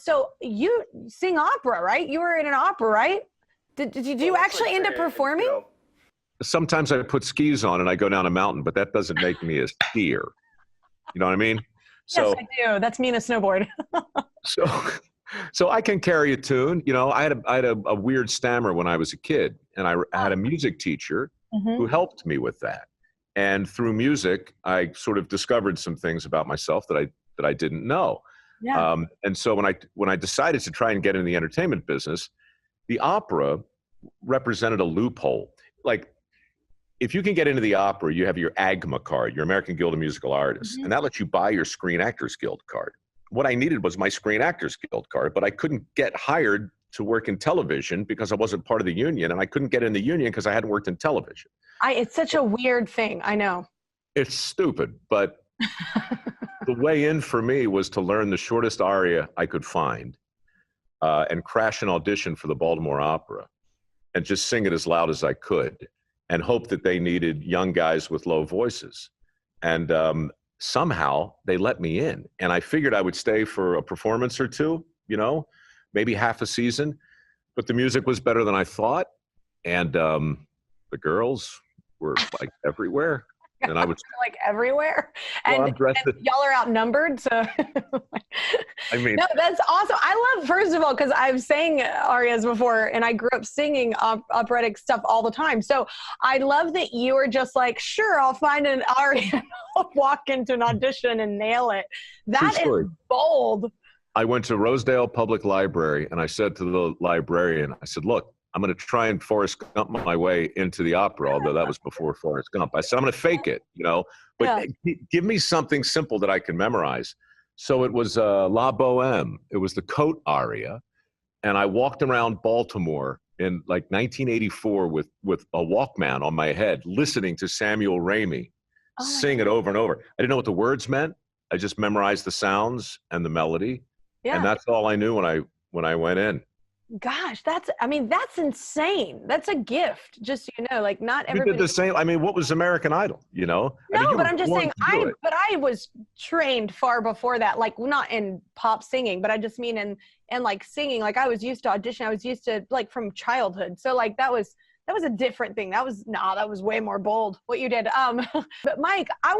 So you sing opera, right? You were in an opera, right? Did you actually end up performing? You know, sometimes I put skis on and I go down a mountain, but that doesn't make me a skier. You know what I mean? Yes, I do. That's me in a snowboard. So, so I can carry a tune. You know, I had a weird stammer when I was a kid, and I had a music teacher who helped me with that. And through music, I sort of discovered some things about myself that I didn't know. Yeah. And so when I decided to try and get into the entertainment business, the opera represented a loophole. Like, if you can get into the opera, you have your AGMA card, your American Guild of Musical Artists, and that lets you buy your Screen Actors Guild card. What I needed was my Screen Actors Guild card, but I couldn't get hired to work in television because I wasn't part of the union, and I couldn't get in the union because I hadn't worked in television. It's such a weird thing. I know. It's stupid, but the way in for me was to learn the shortest aria I could find and crash an audition for the Baltimore Opera and just sing it as loud as I could and hope that they needed young guys with low voices. And somehow they let me in. And I figured I would stay for a performance or two, you know, maybe half a season. But the music was better than I thought. And the girls were like everywhere. And I was like everywhere. And, well, and y'all are outnumbered. So I mean, no, that's awesome. I love, first of all, because I've sang arias before and I grew up singing operatic stuff all the time. So I love that you were just like, sure, I'll find an aria, I'll walk into an audition and nail it. That is bold. I went to Rosedale Public Library and I said to the librarian, I said, look, I'm going to try and Forrest Gump my way into the opera, although that was before Forrest Gump. I said, I'm going to fake it, you know, but give me something simple that I can memorize. So it was La Boheme. It was the Coat aria. And I walked around Baltimore in like 1984 with a Walkman on my head, listening to Samuel Ramey sing it over and over. I didn't know what the words meant. I just memorized the sounds and the melody. Yeah. And that's all I knew when I went in. Gosh, that's insane. That's a gift. Just, you know, like not everybody. You did the same. I mean, what was American Idol, you know? No, I mean, but I'm just saying, I was trained far before that, like not in pop singing, but I just mean in like singing, like I was used to audition. I was used to like from childhood. So like that was a different thing. That was way more bold what you did. But Mike, I don't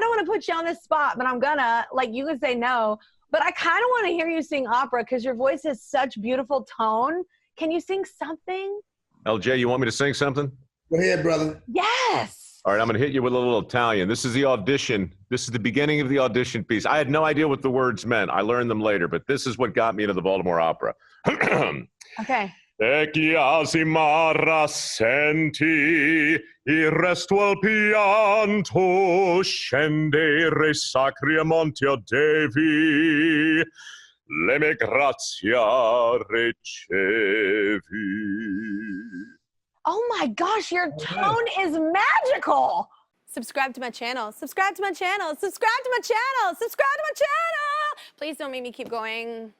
want to put you on the spot, but I'm gonna, like, you can say no. But I kind of want to hear you sing opera because your voice has such beautiful tone. Can you sing something? LJ, you want me to sing something? Go ahead, brother. Yes. All right, I'm going to hit you with a little Italian. This is the audition. This is the beginning of the audition piece. I had no idea what the words meant. I learned them later, but this is what got me into the Baltimore Opera. Okay. E chi asimara senti il resto al pianto scende re sacri a monti o devi le me grazia ricevi. Oh my gosh, your tone is magical. Subscribe to my channel. Subscribe to my channel. Subscribe to my channel. Subscribe to my channel. Please don't make me keep going.